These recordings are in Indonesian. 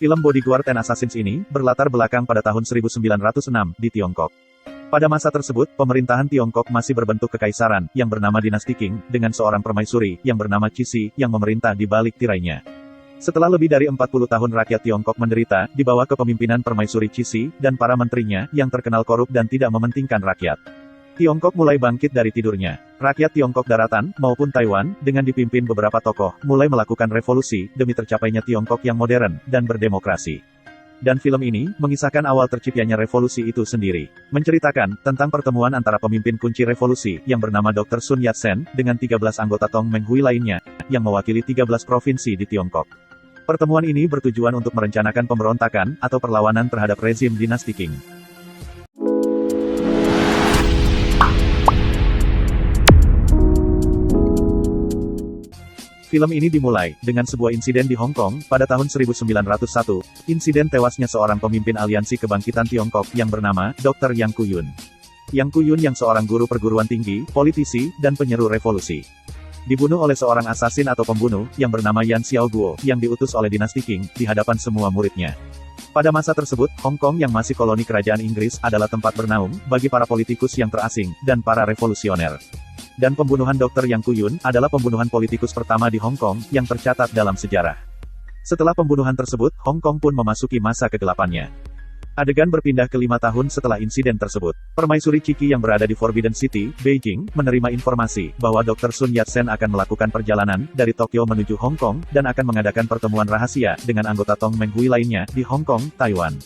Film Bodyguard and Assassins ini berlatar belakang pada tahun 1906 di Tiongkok. Pada masa tersebut, pemerintahan Tiongkok masih berbentuk kekaisaran yang bernama Dinasti Qing, dengan seorang permaisuri yang bernama Cixi yang memerintah di balik tirainya. Setelah lebih dari 40 tahun rakyat Tiongkok menderita di bawah kepemimpinan permaisuri Cixi dan para menterinya yang terkenal korup dan tidak mementingkan rakyat, Tiongkok mulai bangkit dari tidurnya. Rakyat Tiongkok daratan, maupun Taiwan, dengan dipimpin beberapa tokoh, mulai melakukan revolusi, demi tercapainya Tiongkok yang modern, dan berdemokrasi. Dan film ini, mengisahkan awal terciptanya revolusi itu sendiri. Menceritakan, tentang pertemuan antara pemimpin kunci revolusi, yang bernama Dr. Sun Yat-sen, dengan 13 anggota Tong Meng Hui lainnya, yang mewakili 13 provinsi di Tiongkok. Pertemuan ini bertujuan untuk merencanakan pemberontakan, atau perlawanan terhadap rezim Dinasti Qing. Film ini dimulai dengan sebuah insiden di Hong Kong pada tahun 1901, insiden tewasnya seorang pemimpin aliansi kebangkitan Tiongkok yang bernama Dr. Yang Kuyun. Yang Kuyun yang seorang guru perguruan tinggi, politisi, dan penyeru revolusi. Dibunuh oleh seorang asasin atau pembunuh yang bernama Yan Xiaoguo yang diutus oleh Dinasti Qing di hadapan semua muridnya. Pada masa tersebut, Hong Kong yang masih koloni kerajaan Inggris adalah tempat bernaung bagi para politikus yang terasing dan para revolusioner. Dan pembunuhan Dr. Yang Kuyun adalah pembunuhan politikus pertama di Hong Kong yang tercatat dalam sejarah. Setelah pembunuhan tersebut, Hong Kong pun memasuki masa kegelapannya. Adegan berpindah ke 5 tahun setelah insiden tersebut. Permaisuri Cixi yang berada di Forbidden City, Beijing, menerima informasi bahwa Dr. Sun Yat-sen akan melakukan perjalanan dari Tokyo menuju Hong Kong dan akan mengadakan pertemuan rahasia dengan anggota Tong Meng Hui lainnya di Hong Kong, Taiwan.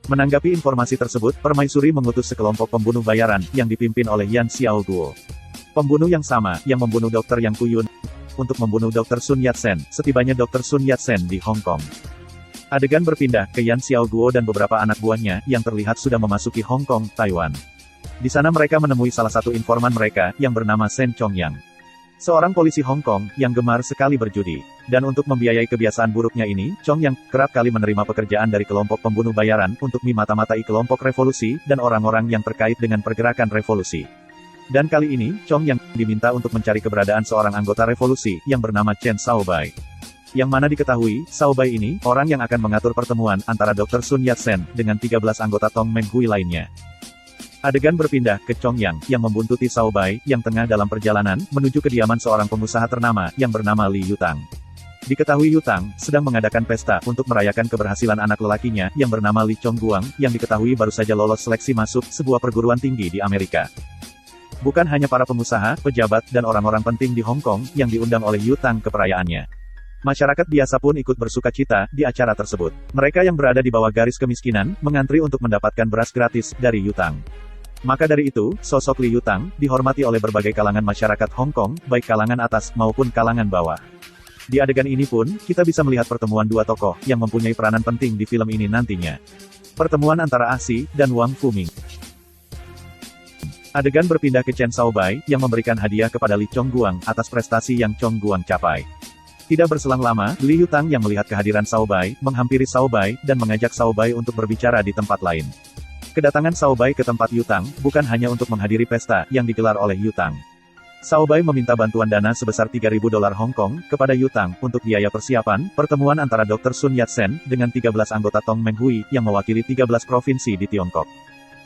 Menanggapi informasi tersebut, permaisuri mengutus sekelompok pembunuh bayaran yang dipimpin oleh Yan Xiaoguo. Pembunuh yang sama, yang membunuh Dr. Yang Kuyun, untuk membunuh Dr. Sun Yat-sen, setibanya Dr. Sun Yat-sen di Hong Kong. Adegan berpindah ke Yan Xiaoguo dan beberapa anak buahnya, yang terlihat sudah memasuki Hong Kong, Taiwan. Di sana mereka menemui salah satu informan mereka, yang bernama Shen Chongyang. Seorang polisi Hong Kong, yang gemar sekali berjudi. Dan untuk membiayai kebiasaan buruknya ini, Chongyang kerap kali menerima pekerjaan dari kelompok pembunuh bayaran, untuk memata-matai kelompok revolusi, dan orang-orang yang terkait dengan pergerakan revolusi. Dan kali ini, Chongyang diminta untuk mencari keberadaan seorang anggota revolusi, yang bernama Chen Shaobai. Yang mana diketahui, Shaobai ini, orang yang akan mengatur pertemuan antara Dr. Sun Yat-sen, dengan 13 anggota Tong Meng Hui lainnya. Adegan berpindah ke Chongyang, yang membuntuti Shaobai, yang tengah dalam perjalanan, menuju kediaman seorang pengusaha ternama, yang bernama Li Yutang. Diketahui Yutang, sedang mengadakan pesta, untuk merayakan keberhasilan anak lelakinya, yang bernama Li Chongguang, yang diketahui baru saja lolos seleksi masuk, sebuah perguruan tinggi di Amerika. Bukan hanya para pengusaha, pejabat, dan orang-orang penting di Hong Kong, yang diundang oleh Yutang ke perayaannya. Masyarakat biasa pun ikut bersuka cita, di acara tersebut. Mereka yang berada di bawah garis kemiskinan, mengantri untuk mendapatkan beras gratis, dari Yutang. Maka dari itu, sosok Li Yutang, dihormati oleh berbagai kalangan masyarakat Hong Kong, baik kalangan atas, maupun kalangan bawah. Di adegan ini pun, kita bisa melihat pertemuan dua tokoh, yang mempunyai peranan penting di film ini nantinya. Pertemuan antara Asi, dan Wang Fuming. Adegan berpindah ke Chen Shaobai, yang memberikan hadiah kepada Li Chongguang, atas prestasi yang Chongguang capai. Tidak berselang lama, Li Yutang yang melihat kehadiran Shaobai, menghampiri Shaobai, dan mengajak Shaobai untuk berbicara di tempat lain. Kedatangan Shaobai ke tempat Yutang, bukan hanya untuk menghadiri pesta, yang digelar oleh Yutang. Shaobai meminta bantuan dana sebesar 3.000 dolar Hong Kong, kepada Yutang, untuk biaya persiapan, pertemuan antara Dr. Sun Yat-sen, dengan 13 anggota Tong Meng Hui, yang mewakili 13 provinsi di Tiongkok.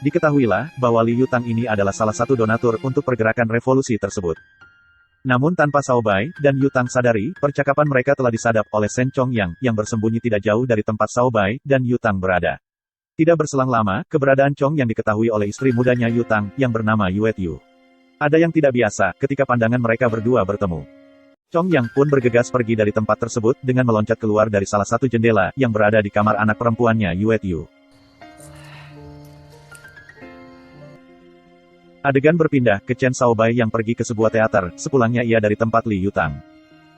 Diketahuilah, bahwa Li Yutang ini adalah salah satu donatur untuk pergerakan revolusi tersebut. Namun tanpa Shaobai, dan Yutang sadari, percakapan mereka telah disadap oleh Shen Chongyang, yang bersembunyi tidak jauh dari tempat Shaobai, dan Yutang berada. Tidak berselang lama, keberadaan Chongyang diketahui oleh istri mudanya Yutang, yang bernama Yue Tiu. Ada yang tidak biasa, ketika pandangan mereka berdua bertemu. Chongyang pun bergegas pergi dari tempat tersebut, dengan meloncat keluar dari salah satu jendela, yang berada di kamar anak perempuannya Yue Tiu. Adegan berpindah ke Chen Shaobai yang pergi ke sebuah teater, sepulangnya ia dari tempat Li Yutang.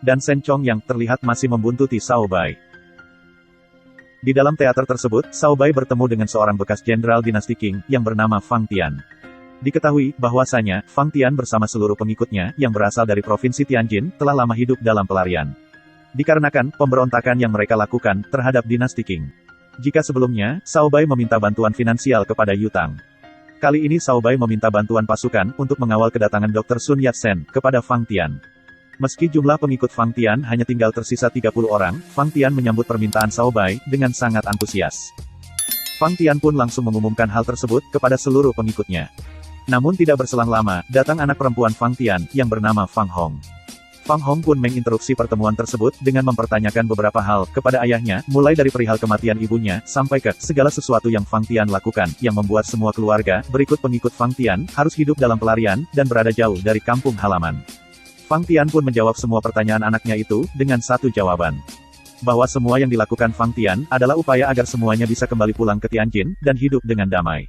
Dan Shen Chongyang terlihat masih membuntuti Shaobai. Di dalam teater tersebut, Shaobai bertemu dengan seorang bekas jenderal dinasti Qing, yang bernama Fang Tian. Diketahui, bahwasanya, Fang Tian bersama seluruh pengikutnya, yang berasal dari provinsi Tianjin, telah lama hidup dalam pelarian. Dikarenakan, pemberontakan yang mereka lakukan, terhadap dinasti Qing. Jika sebelumnya, Shaobai meminta bantuan finansial kepada Yutang. Kali ini Shaobai meminta bantuan pasukan, untuk mengawal kedatangan Dr. Sun Yat-sen, kepada Fang Tian. Meski jumlah pengikut Fang Tian hanya tinggal tersisa 30 orang, Fang Tian menyambut permintaan Xiao Bai dengan sangat antusias. Fang Tian pun langsung mengumumkan hal tersebut kepada seluruh pengikutnya. Namun tidak berselang lama, datang anak perempuan Fang Tian, yang bernama Fang Hong. Fang Hong pun menginterupsi pertemuan tersebut dengan mempertanyakan beberapa hal kepada ayahnya, mulai dari perihal kematian ibunya, sampai ke segala sesuatu yang Fang Tian lakukan, yang membuat semua keluarga berikut pengikut Fang Tian harus hidup dalam pelarian, dan berada jauh dari kampung halaman. Fang Tian pun menjawab semua pertanyaan anaknya itu, dengan satu jawaban. Bahwa semua yang dilakukan Fang Tian, adalah upaya agar semuanya bisa kembali pulang ke Tianjin, dan hidup dengan damai.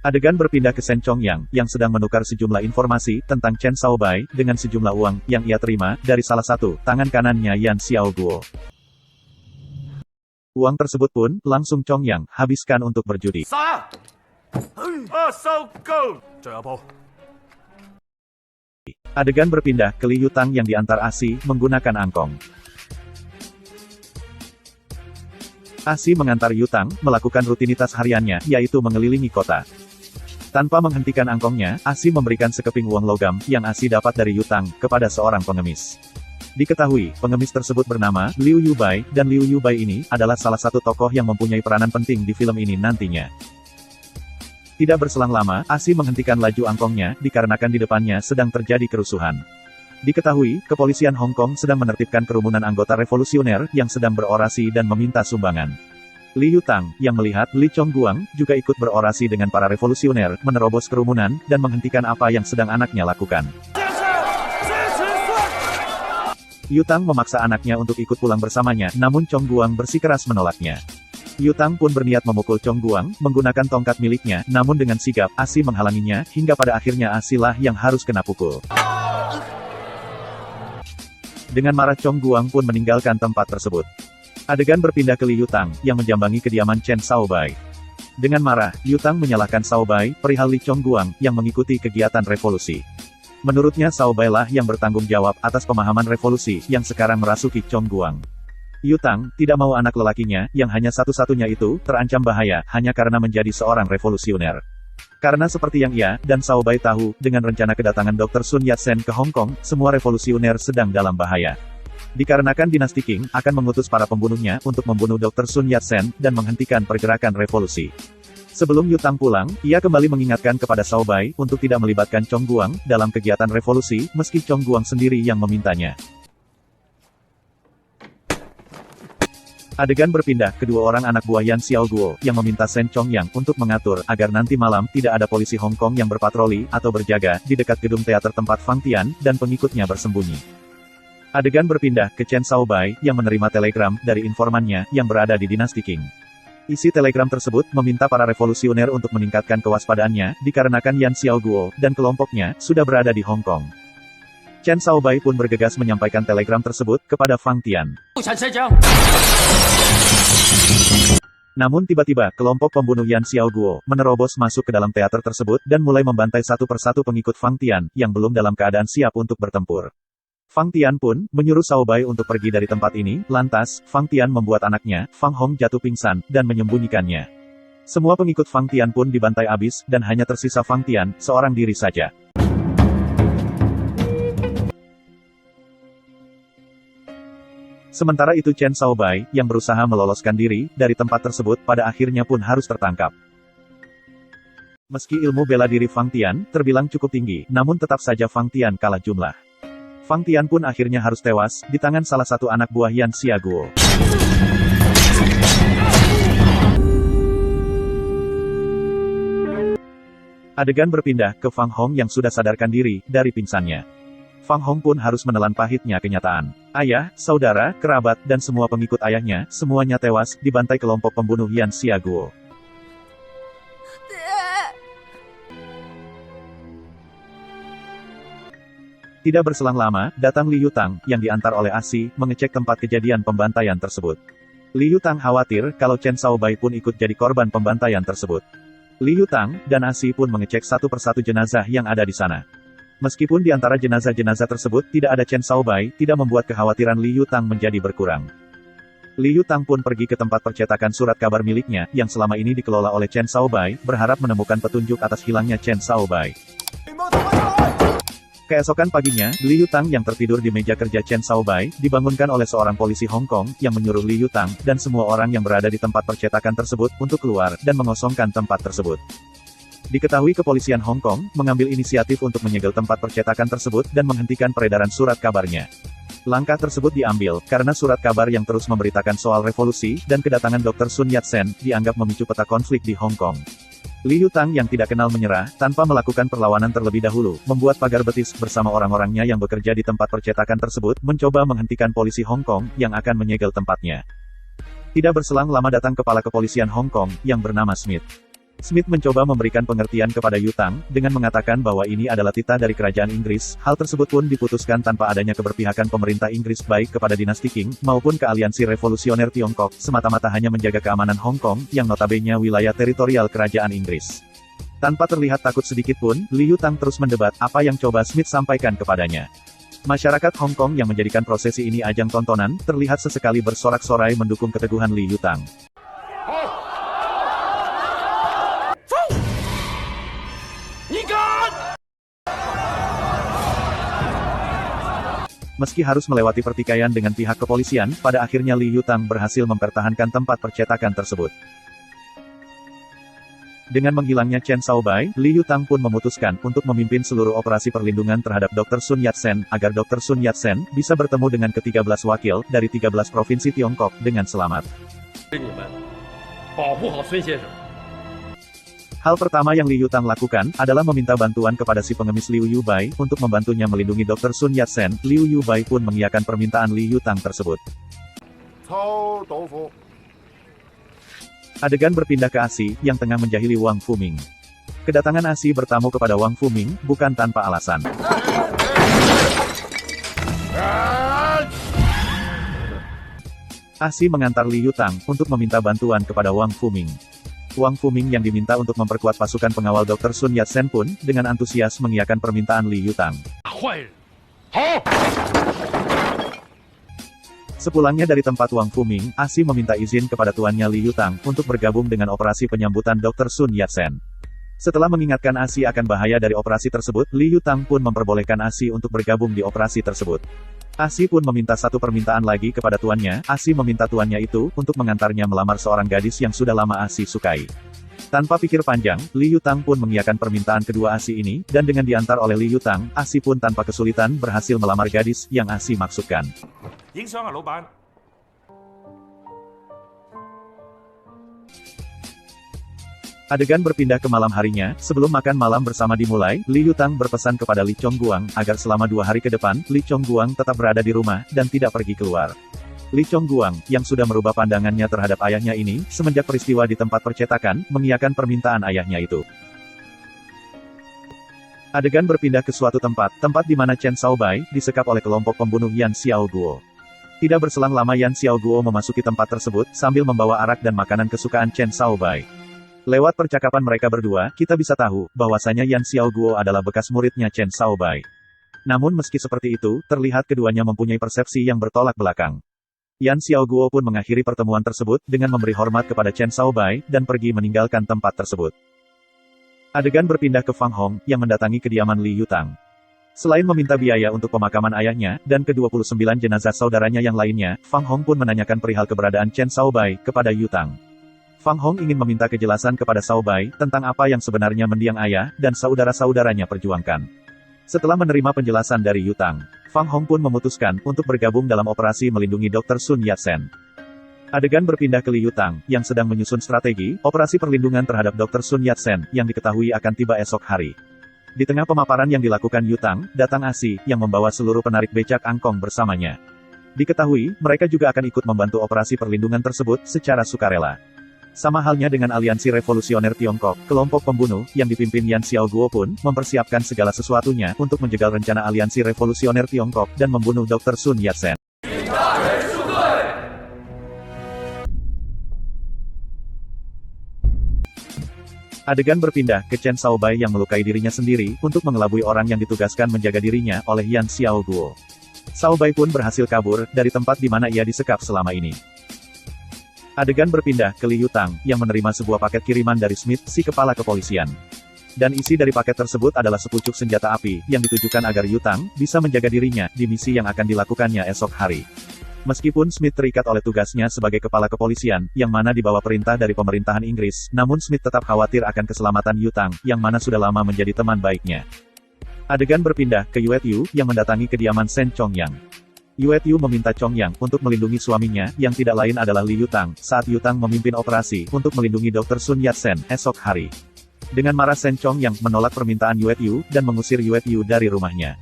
Adegan berpindah ke Shen Chongyang, yang sedang menukar sejumlah informasi tentang Chen Xiaobai, dengan sejumlah uang yang ia terima dari salah satu tangan kanannya Yan Xiaoguo. Uang tersebut pun langsung Chongyang habiskan untuk berjudi. Adegan berpindah ke Li Yutang yang diantar Asi menggunakan angkong. Asi mengantar Yutang melakukan rutinitas hariannya, yaitu mengelilingi kota. Tanpa menghentikan angkongnya, Asi memberikan sekeping uang logam yang Asi dapat dari Yutang kepada seorang pengemis. Diketahui, pengemis tersebut bernama Liu Yubai, dan Liu Yubai ini adalah salah satu tokoh yang mempunyai peranan penting di film ini nantinya. Tidak berselang lama, Asi menghentikan laju angkongnya, dikarenakan di depannya sedang terjadi kerusuhan. Diketahui, kepolisian Hong Kong sedang menertibkan kerumunan anggota revolusioner yang sedang berorasi dan meminta sumbangan. Li Yutang, yang melihat Li Chongguang, juga ikut berorasi dengan para revolusioner, menerobos kerumunan, dan menghentikan apa yang sedang anaknya lakukan. Yutang memaksa anaknya untuk ikut pulang bersamanya, namun Chongguang bersikeras menolaknya. Yutang pun berniat memukul Chongguang, menggunakan tongkat miliknya, namun dengan sigap, Asi menghalanginya, hingga pada akhirnya Asilah yang harus kena pukul. Dengan marah Chongguang pun meninggalkan tempat tersebut. Adegan berpindah ke Li Yutang, yang menjambangi kediaman Chen Xiaobai. Dengan marah, Yutang menyalahkan Xiaobai, perihal Li Chongguang, yang mengikuti kegiatan revolusi. Menurutnya Xiaobai lah yang bertanggung jawab atas pemahaman revolusi, yang sekarang merasuki Chongguang. Yutang tidak mau anak lelakinya, yang hanya satu-satunya itu, terancam bahaya, hanya karena menjadi seorang revolusioner. Karena seperti yang ia dan Xiaobai tahu, dengan rencana kedatangan Dr. Sun Yat-sen ke Hong Kong, semua revolusioner sedang dalam bahaya. Dikarenakan dinasti Qing akan mengutus para pembunuhnya untuk membunuh Dr. Sun Yat-sen dan menghentikan pergerakan revolusi. Sebelum Yutang pulang, ia kembali mengingatkan kepada Xiaobai untuk tidak melibatkan Chongguang dalam kegiatan revolusi, meski Chongguang sendiri yang memintanya. Adegan berpindah, kedua orang anak buah Yan Xiaoguo, yang meminta Shen Chongyang untuk mengatur, agar nanti malam tidak ada polisi Hong Kong yang berpatroli, atau berjaga, di dekat gedung teater tempat Fang Tian, dan pengikutnya bersembunyi. Adegan berpindah, ke Chen Xiaobai, yang menerima telegram, dari informannya, yang berada di dinasti Qing. Isi telegram tersebut, meminta para revolusioner untuk meningkatkan kewaspadaannya, dikarenakan Yan Xiaoguo, dan kelompoknya, sudah berada di Hong Kong. Chen Xiaobai pun bergegas menyampaikan telegram tersebut, kepada Fang Tian. Namun tiba-tiba, kelompok pembunuh Yan Xiaoguo, menerobos masuk ke dalam teater tersebut, dan mulai membantai satu persatu pengikut Fang Tian, yang belum dalam keadaan siap untuk bertempur. Fang Tian pun menyuruh Xiaobai untuk pergi dari tempat ini, lantas, Fang Tian membuat anaknya, Fang Hong jatuh pingsan, dan menyembunyikannya. Semua pengikut Fang Tian pun dibantai habis, dan hanya tersisa Fang Tian, seorang diri saja. Sementara itu Chen Xiaobai, yang berusaha meloloskan diri dari tempat tersebut, pada akhirnya pun harus tertangkap. Meski ilmu bela diri Fang Tian terbilang cukup tinggi, namun tetap saja Fang Tian kalah jumlah. Fang Tian pun akhirnya harus tewas, di tangan salah satu anak buah Yan Xiaoguo. Adegan berpindah, ke Fang Hong yang sudah sadarkan diri, dari pingsannya. Fang Hong pun harus menelan pahitnya kenyataan. Ayah, saudara, kerabat, dan semua pengikut ayahnya, semuanya tewas, dibantai kelompok pembunuh Yan Xiaoguo. Tidak berselang lama, datang Li Yutang, yang diantar oleh Asi, mengecek tempat kejadian pembantaian tersebut. Li Yutang khawatir, kalau Chen Xiaobai pun ikut jadi korban pembantaian tersebut. Li Yutang, dan Asi pun mengecek satu persatu jenazah yang ada di sana. Meskipun di antara jenazah-jenazah tersebut tidak ada Chen Xiaobai, tidak membuat kekhawatiran Li Yutang menjadi berkurang. Liu Tang pun pergi ke tempat percetakan surat kabar miliknya, yang selama ini dikelola oleh Chen Shaobai, berharap menemukan petunjuk atas hilangnya Chen Shaobai. Keesokan paginya, Liu Tang yang tertidur di meja kerja Chen Shaobai, dibangunkan oleh seorang polisi Hong Kong, yang menyuruh Liu Tang, dan semua orang yang berada di tempat percetakan tersebut, untuk keluar, dan mengosongkan tempat tersebut. Diketahui kepolisian Hong Kong, mengambil inisiatif untuk menyegel tempat percetakan tersebut, dan menghentikan peredaran surat kabarnya. Langkah tersebut diambil, karena surat kabar yang terus memberitakan soal revolusi, dan kedatangan Dr. Sun Yat-sen, dianggap memicu peta konflik di Hong Kong. Liu Tang yang tidak kenal menyerah, tanpa melakukan perlawanan terlebih dahulu, membuat pagar betis bersama orang-orangnya yang bekerja di tempat percetakan tersebut, mencoba menghentikan polisi Hong Kong, yang akan menyegel tempatnya. Tidak berselang lama datang kepala kepolisian Hong Kong, yang bernama Smith. Smith mencoba memberikan pengertian kepada Liu Tang, dengan mengatakan bahwa ini adalah titah dari kerajaan Inggris. Hal tersebut pun diputuskan tanpa adanya keberpihakan pemerintah Inggris baik kepada dinasti Qing, maupun ke aliansi revolusioner Tiongkok, semata-mata hanya menjaga keamanan Hong Kong, yang notabene wilayah teritorial kerajaan Inggris. Tanpa terlihat takut sedikit pun, Liu Tang terus mendebat apa yang coba Smith sampaikan kepadanya. Masyarakat Hong Kong yang menjadikan prosesi ini ajang tontonan, terlihat sesekali bersorak-sorai mendukung keteguhan Liu Tang. Meski harus melewati pertikaian dengan pihak kepolisian, pada akhirnya Liu Tang berhasil mempertahankan tempat percetakan tersebut. Dengan menghilangnya Chen Shaobai, Liu Tang pun memutuskan untuk memimpin seluruh operasi perlindungan terhadap Dr. Sun Yat-sen, agar Dr. Sun Yat-sen bisa bertemu dengan ke-13 wakil dari 13 provinsi Tiongkok dengan selamat. Hal pertama yang Liu Tang lakukan, adalah meminta bantuan kepada si pengemis Liu Yubai, untuk membantunya melindungi Dr. Sun Yat-sen. Liu Yubai pun mengiyakan permintaan Liu Tang tersebut. Adegan berpindah ke Asi, yang tengah menjahili Wang Fuming. Kedatangan Asi bertamu kepada Wang Fuming, bukan tanpa alasan. Asi mengantar Liu Tang, untuk meminta bantuan kepada Wang Fuming. Wang Fuming yang diminta untuk memperkuat pasukan pengawal Dr. Sun Yat-sen pun, dengan antusias mengiyakan permintaan Liu Tang. Sepulangnya dari tempat Wang Fuming, Asi meminta izin kepada tuannya Liu Tang, untuk bergabung dengan operasi penyambutan Dr. Sun Yat-sen. Setelah mengingatkan Asi akan bahaya dari operasi tersebut, Liu Tang pun memperbolehkan Asi untuk bergabung di operasi tersebut. Asi pun meminta satu permintaan lagi kepada tuannya. Asi meminta tuannya itu, untuk mengantarnya melamar seorang gadis yang sudah lama Asi sukai. Tanpa pikir panjang, Liu Tang pun mengiyakan permintaan kedua Asi ini, dan dengan diantar oleh Liu Tang, Asi pun tanpa kesulitan berhasil melamar gadis yang Asi maksudkan. Adegan berpindah ke malam harinya, sebelum makan malam bersama dimulai, Liu Tang berpesan kepada Li Chongguang, agar selama 2 hari ke depan, Li Chongguang tetap berada di rumah, dan tidak pergi keluar. Li Chongguang, yang sudah merubah pandangannya terhadap ayahnya ini, semenjak peristiwa di tempat percetakan, mengiyakan permintaan ayahnya itu. Adegan berpindah ke suatu tempat di mana Chen Shaobai, disekap oleh kelompok pembunuh Yan Xiaoguo. Tidak berselang lama Yan Xiaoguo memasuki tempat tersebut, sambil membawa arak dan makanan kesukaan Chen Shaobai. Lewat percakapan mereka berdua, kita bisa tahu, bahwasanya Yan Xiaoguo adalah bekas muridnya Chen Shaobai. Namun meski seperti itu, terlihat keduanya mempunyai persepsi yang bertolak belakang. Yan Xiaoguo pun mengakhiri pertemuan tersebut, dengan memberi hormat kepada Chen Shaobai, dan pergi meninggalkan tempat tersebut. Adegan berpindah ke Fang Hong, yang mendatangi kediaman Liu Tang. Selain meminta biaya untuk pemakaman ayahnya, dan ke-29 jenazah saudaranya yang lainnya, Fang Hong pun menanyakan perihal keberadaan Chen Shaobai, kepada Liu Tang. Fang Hong ingin meminta kejelasan kepada Shaobai, tentang apa yang sebenarnya mendiang ayah, dan saudara-saudaranya perjuangkan. Setelah menerima penjelasan dari Liu Tang, Fang Hong pun memutuskan, untuk bergabung dalam operasi melindungi Dr. Sun Yat-sen. Adegan berpindah ke Liu Tang, yang sedang menyusun strategi, operasi perlindungan terhadap Dr. Sun Yat-sen, yang diketahui akan tiba esok hari. Di tengah pemaparan yang dilakukan Liu Tang, datang Asi, yang membawa seluruh penarik becak angkong bersamanya. Diketahui, mereka juga akan ikut membantu operasi perlindungan tersebut, secara sukarela. Sama halnya dengan aliansi revolusioner Tiongkok, kelompok pembunuh, yang dipimpin Yan Xiaoguo pun, mempersiapkan segala sesuatunya, untuk menjegal rencana aliansi revolusioner Tiongkok, dan membunuh Dr. Sun Yat-sen. Adegan berpindah ke Chen Shaobai yang melukai dirinya sendiri, untuk mengelabui orang yang ditugaskan menjaga dirinya, oleh Yan Xiaoguo. Shaobai pun berhasil kabur, dari tempat di mana ia disekap selama ini. Adegan berpindah ke Li Yutang, yang menerima sebuah paket kiriman dari Smith, si kepala kepolisian. Dan isi dari paket tersebut adalah sepucuk senjata api, yang ditujukan agar Yutang bisa menjaga dirinya di misi yang akan dilakukannya esok hari. Meskipun Smith terikat oleh tugasnya sebagai kepala kepolisian, yang mana di bawah perintah dari pemerintahan Inggris, namun Smith tetap khawatir akan keselamatan Yutang, yang mana sudah lama menjadi teman baiknya. Adegan berpindah ke Yue Tiu, yang mendatangi kediaman Shen Chongyang. Yue Tiu meminta Chongyang untuk melindungi suaminya, yang tidak lain adalah Li Yutang, saat Yutang memimpin operasi untuk melindungi Dr. Sun Yat-sen esok hari. Dengan marah Shen Chongyang menolak permintaan Yue Tiu, dan mengusir Yue Tiu dari rumahnya.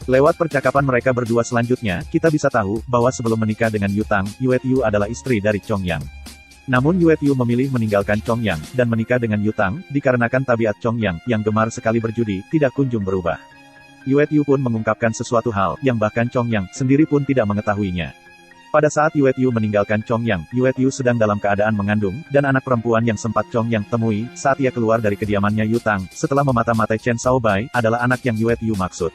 Lewat percakapan mereka berdua selanjutnya, kita bisa tahu, bahwa sebelum menikah dengan Yutang, Yue Tiu adalah istri dari Chongyang. Namun Yue Tiu memilih meninggalkan Chongyang, dan menikah dengan Yutang, dikarenakan tabiat Chongyang, yang gemar sekali berjudi, tidak kunjung berubah. Yue Tiu pun mengungkapkan sesuatu hal, yang bahkan Chongyang sendiri pun tidak mengetahuinya. Pada saat Yue Tiu meninggalkan Chongyang, Yue Tiu sedang dalam keadaan mengandung, dan anak perempuan yang sempat Chongyang temui, saat ia keluar dari kediamannya Yutang, setelah memata-matai Chen Shaobai, adalah anak yang Yue Tiu maksud.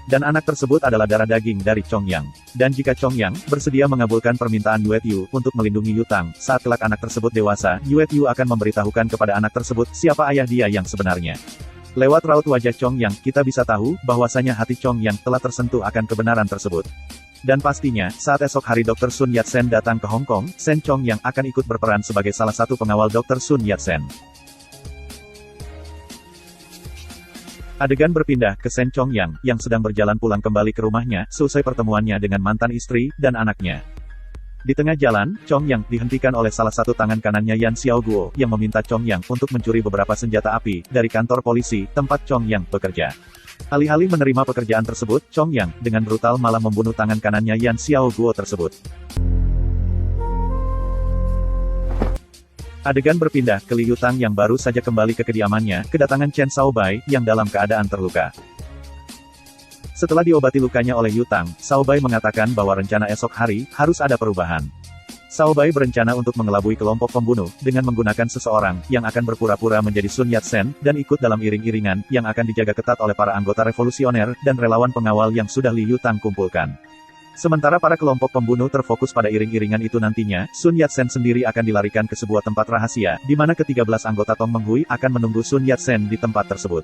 Dan anak tersebut adalah darah daging dari Chongyang. Dan jika Chongyang bersedia mengabulkan permintaan Yue Tiu untuk melindungi Yutang, saat kelak anak tersebut dewasa, Yue Tiu akan memberitahukan kepada anak tersebut siapa ayah dia yang sebenarnya. Lewat raut wajah Chongyang, kita bisa tahu bahwasanya hati Chongyang telah tersentuh akan kebenaran tersebut. Dan pastinya, saat esok hari Dr. Sun Yat-sen datang ke Hong Kong, Shen Chongyang akan ikut berperan sebagai salah satu pengawal Dr. Sun Yat-sen. Adegan berpindah ke Shen Chongyang, yang sedang berjalan pulang kembali ke rumahnya, seusai pertemuannya dengan mantan istri, dan anaknya. Di tengah jalan, Chongyang dihentikan oleh salah satu tangan kanannya Yan Xiaoguo, yang meminta Chongyang untuk mencuri beberapa senjata api, dari kantor polisi, tempat Chongyang bekerja. Alih-alih menerima pekerjaan tersebut, Chongyang, dengan brutal malah membunuh tangan kanannya Yan Xiaoguo tersebut. Adegan berpindah ke Li Yutang yang baru saja kembali ke kediamannya, kedatangan Chen Shaobai, yang dalam keadaan terluka. Setelah diobati lukanya oleh Yutang, Shaobai mengatakan bahwa rencana esok hari, harus ada perubahan. Shaobai berencana untuk mengelabui kelompok pembunuh, dengan menggunakan seseorang, yang akan berpura-pura menjadi Sun Yat-sen, dan ikut dalam iring-iringan, yang akan dijaga ketat oleh para anggota revolusioner, dan relawan pengawal yang sudah Li Yutang kumpulkan. Sementara para kelompok pembunuh terfokus pada iring-iringan itu nantinya, Sun Yat-sen sendiri akan dilarikan ke sebuah tempat rahasia, di mana ke-13 anggota Tong Menghui akan menunggu Sun Yat-sen di tempat tersebut.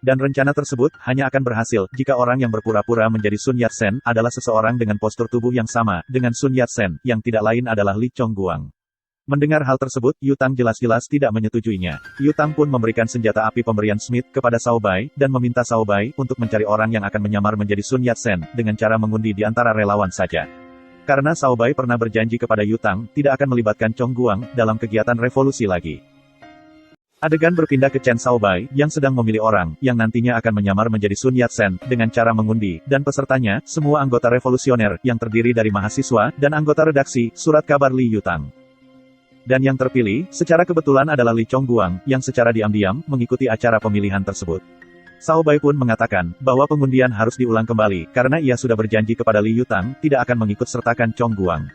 Dan rencana tersebut, hanya akan berhasil, jika orang yang berpura-pura menjadi Sun Yat-sen, adalah seseorang dengan postur tubuh yang sama, dengan Sun Yat-sen, yang tidak lain adalah Li Chongguang. Mendengar hal tersebut, Yutang jelas-jelas tidak menyetujuinya. Yutang pun memberikan senjata api pemberian Smith kepada Shaobai, dan meminta Shaobai untuk mencari orang yang akan menyamar menjadi Sun Yat-sen, dengan cara mengundi di antara relawan saja. Karena Shaobai pernah berjanji kepada Yutang, tidak akan melibatkan Chongguang dalam kegiatan revolusi lagi. Adegan berpindah ke Chen Shaobai, yang sedang memilih orang, yang nantinya akan menyamar menjadi Sun Yat-sen, dengan cara mengundi, dan pesertanya, semua anggota revolusioner, yang terdiri dari mahasiswa, dan anggota redaksi, surat kabar Li Yutang. Dan yang terpilih, secara kebetulan adalah Li Chongguang, yang secara diam-diam, mengikuti acara pemilihan tersebut. Shaobai pun mengatakan, bahwa pengundian harus diulang kembali, karena ia sudah berjanji kepada Li Yutang, tidak akan mengikut sertakan Chongguang.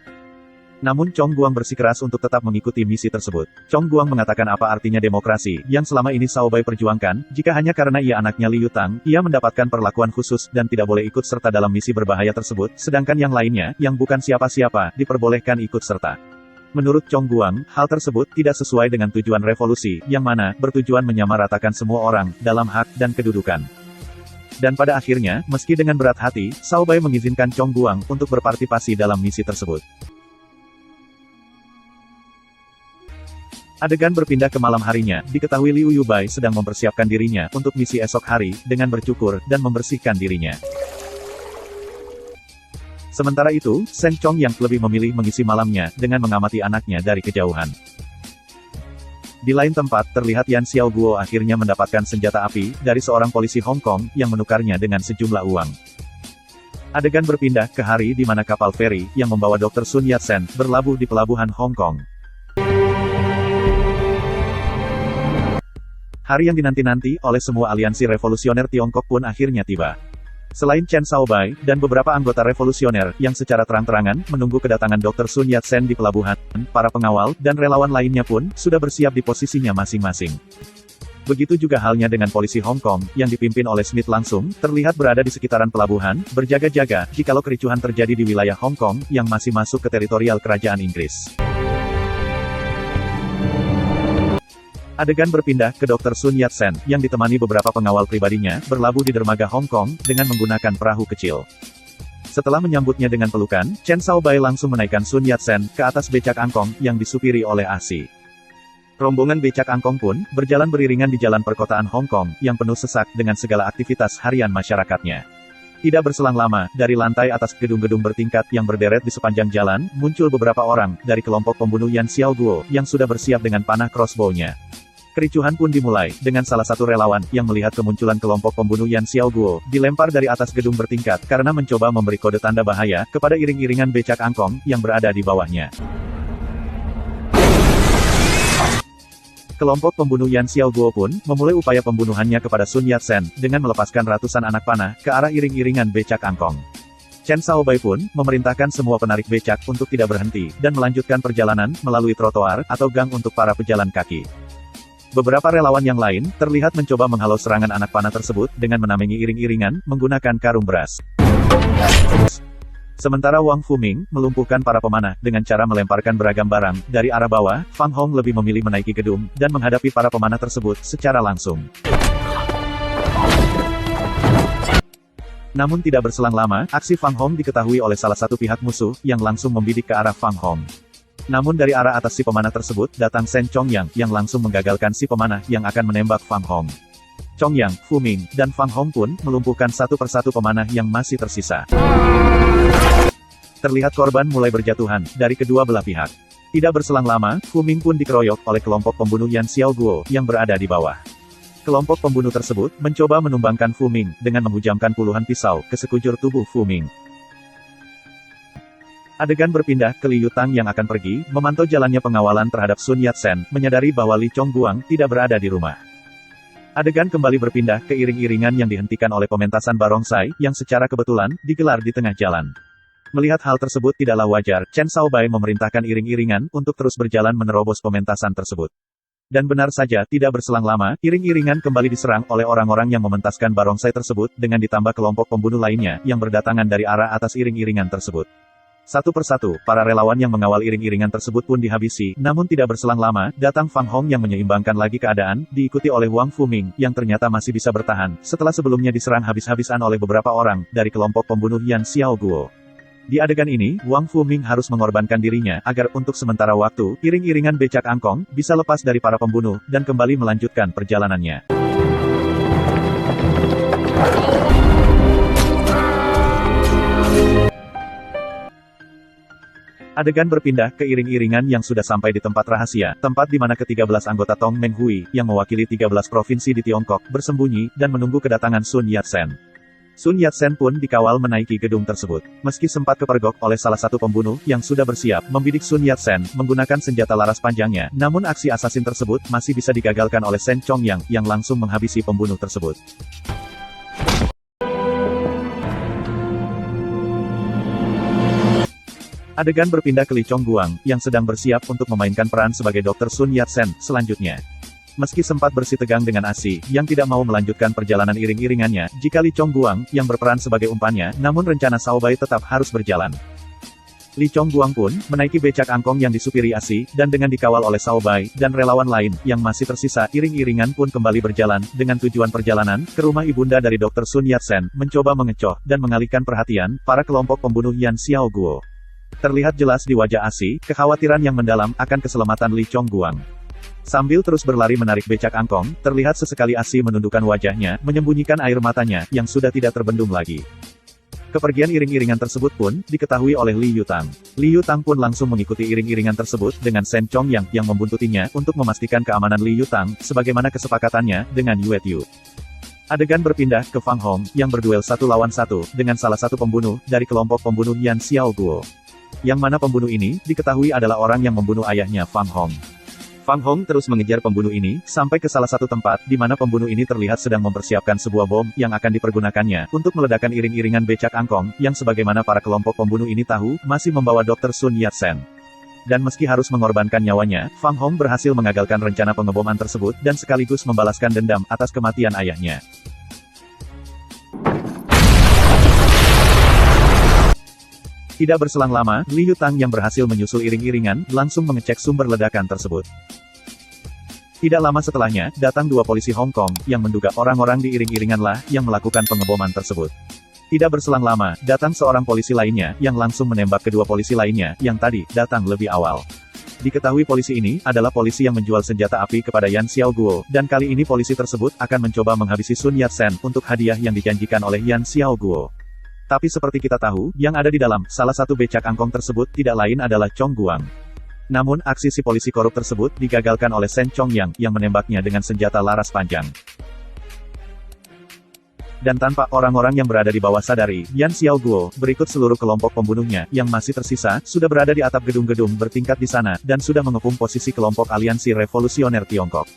Namun Chongguang bersikeras untuk tetap mengikuti misi tersebut. Chongguang mengatakan apa artinya demokrasi, yang selama ini Shaobai perjuangkan, jika hanya karena ia anaknya Li Yutang, ia mendapatkan perlakuan khusus, dan tidak boleh ikut serta dalam misi berbahaya tersebut, sedangkan yang lainnya, yang bukan siapa-siapa, diperbolehkan ikut serta. Menurut Chongguang, hal tersebut tidak sesuai dengan tujuan revolusi, yang mana bertujuan menyamaratakan semua orang dalam hak dan kedudukan. Dan pada akhirnya, meski dengan berat hati, Shaobai mengizinkan Chongguang untuk berpartisipasi dalam misi tersebut. Adegan berpindah ke malam harinya, diketahui Liu Yubai sedang mempersiapkan dirinya untuk misi esok hari, dengan bercukur dan membersihkan dirinya. Sementara itu, Shen Chongyang lebih memilih mengisi malamnya, dengan mengamati anaknya dari kejauhan. Di lain tempat, terlihat Yan Xiaoguo akhirnya mendapatkan senjata api, dari seorang polisi Hong Kong, yang menukarnya dengan sejumlah uang. Adegan berpindah ke hari di mana kapal feri, yang membawa Dr. Sun Yat-sen, berlabuh di pelabuhan Hong Kong. Hari yang dinanti-nanti oleh semua aliansi revolusioner Tiongkok pun akhirnya tiba. Selain Chen Shaobai, dan beberapa anggota revolusioner, yang secara terang-terangan, menunggu kedatangan Dr. Sun Yat-sen di pelabuhan, para pengawal, dan relawan lainnya pun, sudah bersiap di posisinya masing-masing. Begitu juga halnya dengan polisi Hong Kong, yang dipimpin oleh Smith langsung, terlihat berada di sekitaran pelabuhan, berjaga-jaga, jikalau kericuhan terjadi di wilayah Hong Kong, yang masih masuk ke teritorial kerajaan Inggris. Adegan berpindah ke Dr. Sun Yat-sen, yang ditemani beberapa pengawal pribadinya, berlabuh di dermaga Hong Kong, dengan menggunakan perahu kecil. Setelah menyambutnya dengan pelukan, Chen Shaobai langsung menaikkan Sun Yat-sen, ke atas becak angkong, yang disupiri oleh Asi. Rombongan becak angkong pun, berjalan beriringan di jalan perkotaan Hong Kong, yang penuh sesak, dengan segala aktivitas harian masyarakatnya. Tidak berselang lama, dari lantai atas gedung-gedung bertingkat yang berderet di sepanjang jalan, muncul beberapa orang, dari kelompok pembunuh Yan Xiaoguo, yang sudah bersiap dengan panah crossbow-nya. Kericuhan pun dimulai, dengan salah satu relawan, yang melihat kemunculan kelompok pembunuh Yan Xiaoguo, dilempar dari atas gedung bertingkat, karena mencoba memberi kode tanda bahaya, kepada iring-iringan becak angkong, yang berada di bawahnya. Kelompok pembunuh Yan Xiaoguo pun, memulai upaya pembunuhannya kepada Sun Yat-sen, dengan melepaskan ratusan anak panah, ke arah iring-iringan becak angkong. Chen Shaobai pun, memerintahkan semua penarik becak, untuk tidak berhenti, dan melanjutkan perjalanan, melalui trotoar, atau gang untuk para pejalan kaki. Beberapa relawan yang lain, terlihat mencoba menghalau serangan anak panah tersebut, dengan menamengi iring-iringan, menggunakan karung beras. Sementara Wang Fuming, melumpuhkan para pemanah, dengan cara melemparkan beragam barang, dari arah bawah, Fang Hong lebih memilih menaiki gedung, dan menghadapi para pemanah tersebut, secara langsung. Namun tidak berselang lama, aksi Fang Hong diketahui oleh salah satu pihak musuh, yang langsung membidik ke arah Fang Hong. Namun dari arah atas si pemanah tersebut, datang Shen Chongyang, yang langsung menggagalkan si pemanah, yang akan menembak Fang Hong. Chongyang, Fuming, dan Fang Hong pun, melumpuhkan satu persatu pemanah yang masih tersisa. Terlihat korban mulai berjatuhan, dari kedua belah pihak. Tidak berselang lama, Fuming pun dikeroyok oleh kelompok pembunuh Yan Xiaoguo, yang berada di bawah. Kelompok pembunuh tersebut, mencoba menumbangkan Fuming, dengan menghujamkan puluhan pisau, ke sekujur tubuh Fuming. Adegan berpindah ke Li Yutang yang akan pergi, memantau jalannya pengawalan terhadap Sun Yat-sen, menyadari bahwa Li Chongguang, tidak berada di rumah. Adegan kembali berpindah ke iring-iringan yang dihentikan oleh pementasan barongsai, yang secara kebetulan, digelar di tengah jalan. Melihat hal tersebut tidaklah wajar, Chen Shaobai memerintahkan iring-iringan, untuk terus berjalan menerobos pementasan tersebut. Dan benar saja, tidak berselang lama, iring-iringan kembali diserang oleh orang-orang yang mementaskan barongsai tersebut, dengan ditambah kelompok pembunuh lainnya, yang berdatangan dari arah atas iring-iringan tersebut. Satu persatu, para relawan yang mengawal iring-iringan tersebut pun dihabisi, namun tidak berselang lama, datang Fang Hong yang menyeimbangkan lagi keadaan, diikuti oleh Wang Fuming, yang ternyata masih bisa bertahan, setelah sebelumnya diserang habis-habisan oleh beberapa orang, dari kelompok pembunuh Yan Xiaoguo. Di adegan ini, Wang Fuming harus mengorbankan dirinya, agar untuk sementara waktu, iring-iringan becak angkong, bisa lepas dari para pembunuh, dan kembali melanjutkan perjalanannya. Adegan berpindah ke iring-iringan yang sudah sampai di tempat rahasia, tempat di mana ke-13 anggota Tong Meng Hui, yang mewakili 13 provinsi di Tiongkok, bersembunyi, dan menunggu kedatangan Sun Yat-sen. Sun Yat-sen pun dikawal menaiki gedung tersebut. Meski sempat kepergok oleh salah satu pembunuh, yang sudah bersiap, membidik Sun Yat-sen, menggunakan senjata laras panjangnya, namun aksi asasin tersebut, masih bisa digagalkan oleh Shen Chongyang, yang langsung menghabisi pembunuh tersebut. Adegan berpindah ke Li Chongguang, yang sedang bersiap untuk memainkan peran sebagai Dr. Sun Yat-sen, selanjutnya. Meski sempat bersitegang dengan Asi, yang tidak mau melanjutkan perjalanan iring-iringannya, jika Li Chongguang, yang berperan sebagai umpannya, namun rencana Shaobai tetap harus berjalan. Li Chongguang pun, menaiki becak angkong yang disupiri Asi, dan dengan dikawal oleh Shaobai, dan relawan lain, yang masih tersisa, iring-iringan pun kembali berjalan, dengan tujuan perjalanan, ke rumah ibunda dari Dr. Sun Yat-sen, mencoba mengecoh, dan mengalihkan perhatian, para kelompok pembunuh Yan Xiaoguo. Terlihat jelas di wajah Asi, kekhawatiran yang mendalam, akan keselamatan Li Chongguang. Sambil terus berlari menarik becak angkong, terlihat sesekali Asi menundukkan wajahnya, menyembunyikan air matanya, yang sudah tidak terbendung lagi. Kepergian iring-iringan tersebut pun, diketahui oleh Li Yutang. Li Yutang pun langsung mengikuti iring-iringan tersebut, dengan Shen Chongyang, yang membuntutinya, untuk memastikan keamanan Li Yutang, sebagaimana kesepakatannya, dengan Yue Tiu. Adegan berpindah ke Fang Hong, yang berduel satu lawan satu, dengan salah satu pembunuh, dari kelompok pembunuh Yan Xiaoguo. Yang mana pembunuh ini, diketahui adalah orang yang membunuh ayahnya Fang Hong. Fang Hong terus mengejar pembunuh ini, sampai ke salah satu tempat, di mana pembunuh ini terlihat sedang mempersiapkan sebuah bom, yang akan dipergunakannya, untuk meledakkan iring-iringan becak angkong, yang sebagaimana para kelompok pembunuh ini tahu, masih membawa Dr. Sun Yat-sen. Dan meski harus mengorbankan nyawanya, Fang Hong berhasil mengagalkan rencana pengeboman tersebut dan sekaligus membalaskan dendam atas kematian ayahnya. Tidak berselang lama, Li Yutang yang berhasil menyusul iring-iringan, langsung mengecek sumber ledakan tersebut. Tidak lama setelahnya, datang dua polisi Hong Kong, yang menduga orang-orang di iring-iringanlah yang melakukan pengeboman tersebut. Tidak berselang lama, datang seorang polisi lainnya, yang langsung menembak kedua polisi lainnya, yang tadi, datang lebih awal. Diketahui polisi ini, adalah polisi yang menjual senjata api kepada Yan Xiaoguo, dan kali ini polisi tersebut, akan mencoba menghabisi Sun Yat-sen, untuk hadiah yang dijanjikan oleh Yan Xiaoguo. Tapi seperti kita tahu, yang ada di dalam, salah satu becak angkong tersebut, tidak lain adalah Chong Guang. Namun, aksi si polisi korup tersebut, digagalkan oleh Shen Chongyang, yang menembaknya dengan senjata laras panjang. Dan tanpa orang-orang yang berada di bawah sadari, Yan Xiaoguo, berikut seluruh kelompok pembunuhnya, yang masih tersisa, sudah berada di atap gedung-gedung bertingkat di sana, dan sudah mengepung posisi kelompok aliansi revolusioner Tiongkok.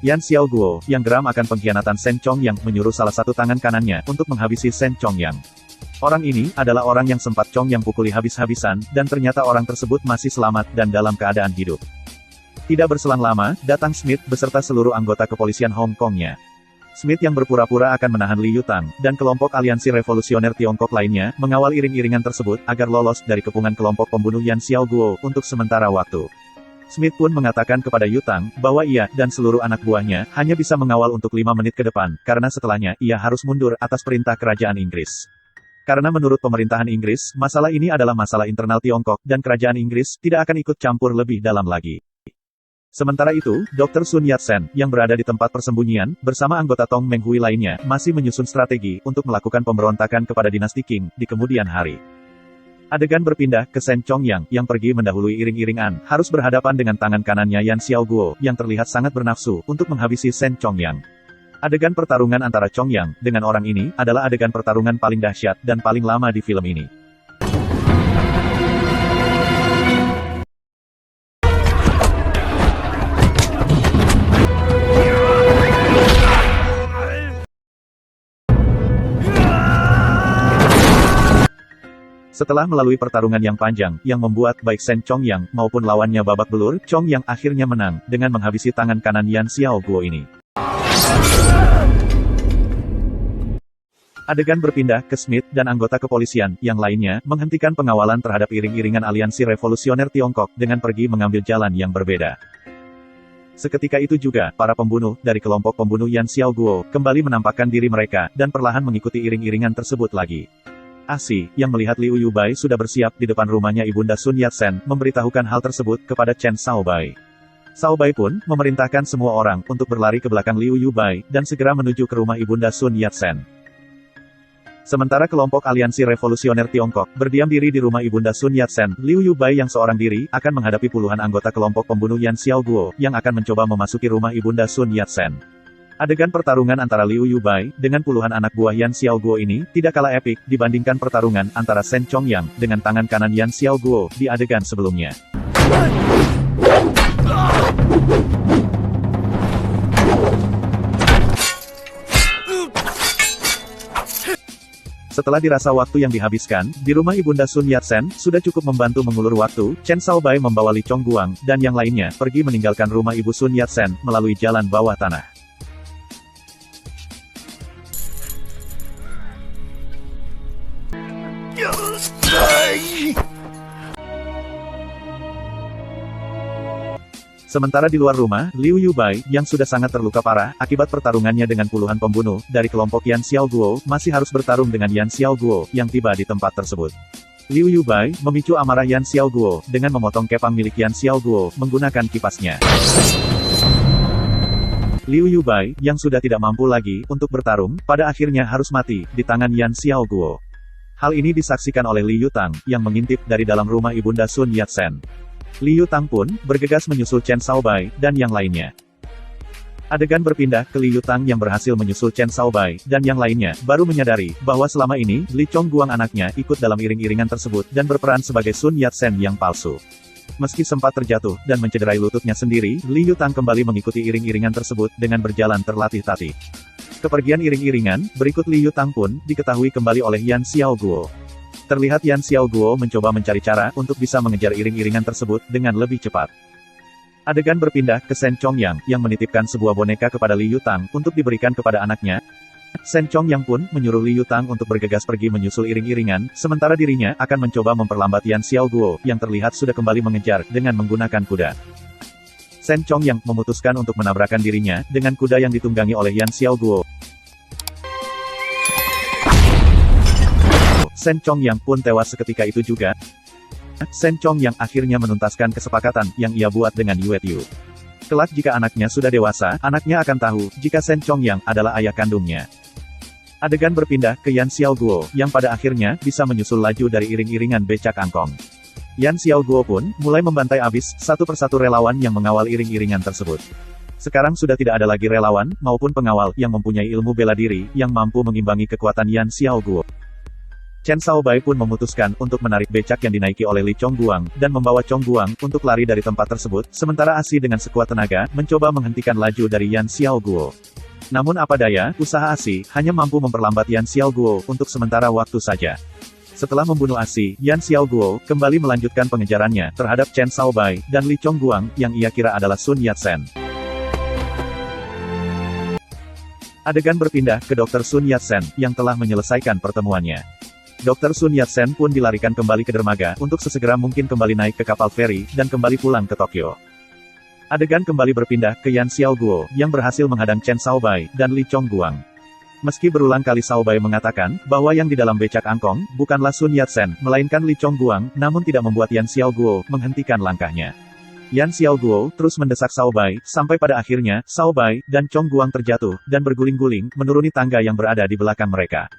Yan Xiaoguo, yang geram akan pengkhianatan Shen Chongyang, menyuruh salah satu tangan kanannya, untuk menghabisi Shen Chongyang. Orang ini, adalah orang yang sempat Chongyang pukuli habis-habisan, dan ternyata orang tersebut masih selamat, dan dalam keadaan hidup. Tidak berselang lama, datang Smith, beserta seluruh anggota kepolisian Hong Kongnya. Smith yang berpura-pura akan menahan Li Yutang, dan kelompok aliansi revolusioner Tiongkok lainnya, mengawal iring-iringan tersebut, agar lolos dari kepungan kelompok pembunuh Yan Xiaoguo, untuk sementara waktu. Smith pun mengatakan kepada Yutang, bahwa ia, dan seluruh anak buahnya, hanya bisa mengawal untuk 5 menit ke depan, karena setelahnya, ia harus mundur, atas perintah kerajaan Inggris. Karena menurut pemerintahan Inggris, masalah ini adalah masalah internal Tiongkok, dan kerajaan Inggris, tidak akan ikut campur lebih dalam lagi. Sementara itu, Dr. Sun Yat-sen, yang berada di tempat persembunyian, bersama anggota Tong Meng Hui lainnya, masih menyusun strategi, untuk melakukan pemberontakan kepada dinasti Qing, di kemudian hari. Adegan berpindah ke Shen Chongyang, yang pergi mendahului iring-iringan, harus berhadapan dengan tangan kanannya Yan Xiaoguo, yang terlihat sangat bernafsu, untuk menghabisi Shen Chongyang. Adegan pertarungan antara Chongyang, dengan orang ini, adalah adegan pertarungan paling dahsyat, dan paling lama di film ini. Setelah melalui pertarungan yang panjang, yang membuat baik Shen Chongyang, maupun lawannya babak belur, Chongyang akhirnya menang, dengan menghabisi tangan kanan Yan Xiaoguo ini. Adegan berpindah ke Smith dan anggota kepolisian, yang lainnya, menghentikan pengawalan terhadap iring-iringan aliansi revolusioner Tiongkok, dengan pergi mengambil jalan yang berbeda. Seketika itu juga, para pembunuh, dari kelompok pembunuh Yan Xiaoguo, kembali menampakkan diri mereka, dan perlahan mengikuti iring-iringan tersebut lagi. Asi, yang melihat Liu Yubai sudah bersiap di depan rumahnya Ibunda Sun Yat-sen, memberitahukan hal tersebut kepada Chen Shaobai. Shaobai pun, memerintahkan semua orang, untuk berlari ke belakang Liu Yubai, dan segera menuju ke rumah Ibunda Sun Yat-sen. Sementara kelompok aliansi revolusioner Tiongkok, berdiam diri di rumah Ibunda Sun Yat-sen, Liu Yubai yang seorang diri, akan menghadapi puluhan anggota kelompok pembunuh Yan Xiaoguo, yang akan mencoba memasuki rumah Ibunda Sun Yat-sen. Adegan pertarungan antara Liu Yubai, dengan puluhan anak buah Yan Xiaoguo ini, tidak kalah epik, dibandingkan pertarungan antara Shen Chongyang, dengan tangan kanan Yan Xiaoguo, di adegan sebelumnya. Setelah dirasa waktu yang dihabiskan, di rumah Ibunda Sun Yat-sen, sudah cukup membantu mengulur waktu, Chen Shaobai membawa Li Chongguang, dan yang lainnya, pergi meninggalkan rumah Ibu Sun Yat-sen, melalui jalan bawah tanah. Sementara di luar rumah, Liu Yubai, yang sudah sangat terluka parah, akibat pertarungannya dengan puluhan pembunuh, dari kelompok Yan Xiaoguo, masih harus bertarung dengan Yan Xiaoguo, yang tiba di tempat tersebut. Liu Yubai, memicu amarah Yan Xiaoguo, dengan memotong kepang milik Yan Xiaoguo, menggunakan kipasnya. Liu Yubai, yang sudah tidak mampu lagi, untuk bertarung, pada akhirnya harus mati, di tangan Yan Xiaoguo. Hal ini disaksikan oleh Li Yutang, yang mengintip dari dalam rumah Ibunda Sun Yat-sen. Li Yutang pun, bergegas menyusul Chen Shaobai, dan yang lainnya. Adegan berpindah ke Li Yutang yang berhasil menyusul Chen Shaobai, dan yang lainnya, baru menyadari, bahwa selama ini, Li Chongguang anaknya, ikut dalam iring-iringan tersebut, dan berperan sebagai Sun Yat-sen yang palsu. Meski sempat terjatuh, dan mencederai lututnya sendiri, Li Yutang kembali mengikuti iring-iringan tersebut, dengan berjalan terlatih-tatih. Kepergian iring-iringan, berikut Li Yutang pun, diketahui kembali oleh Yan Xiaoguo. Terlihat Yan Xiaoguo mencoba mencari cara untuk bisa mengejar iring-iringan tersebut dengan lebih cepat. Adegan berpindah ke Shen Chongyang yang menitipkan sebuah boneka kepada Li Yutang untuk diberikan kepada anaknya. Shen Chongyang pun menyuruh Li Yutang untuk bergegas pergi menyusul iring-iringan, sementara dirinya akan mencoba memperlambat Yan Xiaoguo yang terlihat sudah kembali mengejar dengan menggunakan kuda. Shen Chongyang memutuskan untuk menabrakkan dirinya dengan kuda yang ditunggangi oleh Yan Xiaoguo. Shen Chongyang pun tewas seketika itu juga. Shen Chongyang akhirnya menuntaskan kesepakatan yang ia buat dengan Yue Tiu. Kelak jika anaknya sudah dewasa, anaknya akan tahu jika Shen Chongyang adalah ayah kandungnya. Adegan berpindah ke Yan Xiaoguo, yang pada akhirnya bisa menyusul laju dari iring-iringan becak angkong. Yan Xiaoguo pun mulai membantai abis satu persatu relawan yang mengawal iring-iringan tersebut. Sekarang sudah tidak ada lagi relawan maupun pengawal yang mempunyai ilmu bela diri yang mampu mengimbangi kekuatan Yan Xiaoguo. Chen Shaobai pun memutuskan untuk menarik becak yang dinaiki oleh Li Chongguang, dan membawa Chongguang untuk lari dari tempat tersebut, sementara Asi dengan sekuat tenaga, mencoba menghentikan laju dari Yan Xiaoguo. Namun apa daya, usaha Asi, hanya mampu memperlambat Yan Xiaoguo untuk sementara waktu saja. Setelah membunuh Asi, Yan Xiaoguo kembali melanjutkan pengejarannya terhadap Chen Shaobai, dan Li Chongguang, yang ia kira adalah Sun Yat-sen. Adegan berpindah ke Dr. Sun Yat-sen, yang telah menyelesaikan pertemuannya. Dr. Sun Yat-sen pun dilarikan kembali ke dermaga, untuk sesegera mungkin kembali naik ke kapal feri, dan kembali pulang ke Tokyo. Adegan kembali berpindah ke Yan Xiaoguo, yang berhasil menghadang Chen Shaobai, dan Li Chongguang. Meski berulang kali Shaobai mengatakan, bahwa yang di dalam becak angkong, bukanlah Sun Yat-sen, melainkan Li Chongguang, namun tidak membuat Yan Xiaoguo menghentikan langkahnya. Yan Xiaoguo terus mendesak Shaobai, sampai pada akhirnya, Shaobai dan Chongguang terjatuh, dan berguling-guling, menuruni tangga yang berada di belakang mereka.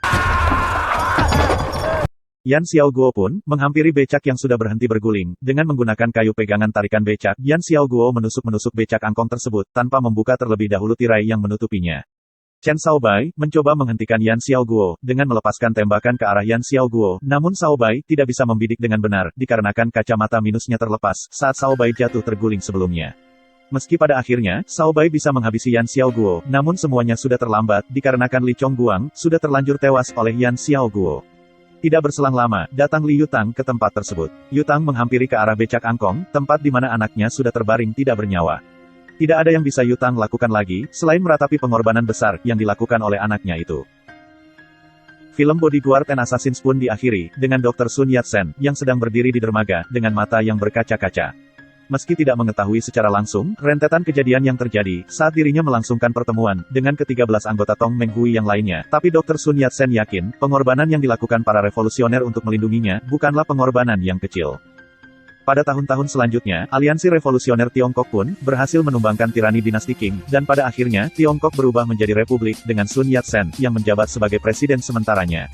Yan Xiaoguo pun menghampiri becak yang sudah berhenti berguling. Dengan menggunakan kayu pegangan tarikan becak, Yan Xiaoguo menusuk-menusuk becak angkong tersebut, tanpa membuka terlebih dahulu tirai yang menutupinya. Chen Shaobai mencoba menghentikan Yan Xiaoguo, dengan melepaskan tembakan ke arah Yan Xiaoguo, namun Shaobai tidak bisa membidik dengan benar, dikarenakan kacamata minusnya terlepas, saat Shaobai jatuh terguling sebelumnya. Meski pada akhirnya, Shaobai bisa menghabisi Yan Xiaoguo, namun semuanya sudah terlambat, dikarenakan Li Chongguang sudah terlanjur tewas oleh Yan Xiaoguo. Tidak berselang lama, datang Li Yutang ke tempat tersebut. Yutang menghampiri ke arah becak angkong, tempat di mana anaknya sudah terbaring tidak bernyawa. Tidak ada yang bisa Yutang lakukan lagi, selain meratapi pengorbanan besar yang dilakukan oleh anaknya itu. Film Bodyguard and Assassins pun diakhiri, dengan Dr. Sun Yat-sen, yang sedang berdiri di dermaga, dengan mata yang berkaca-kaca. Meski tidak mengetahui secara langsung, rentetan kejadian yang terjadi, saat dirinya melangsungkan pertemuan, dengan ke-13 anggota Tong Meng Hui yang lainnya, tapi Dr. Sun Yat-sen yakin, pengorbanan yang dilakukan para revolusioner untuk melindunginya, bukanlah pengorbanan yang kecil. Pada tahun-tahun selanjutnya, aliansi revolusioner Tiongkok pun, berhasil menumbangkan tirani dinasti Qing, dan pada akhirnya, Tiongkok berubah menjadi republik, dengan Sun Yat-sen, yang menjabat sebagai presiden sementaranya.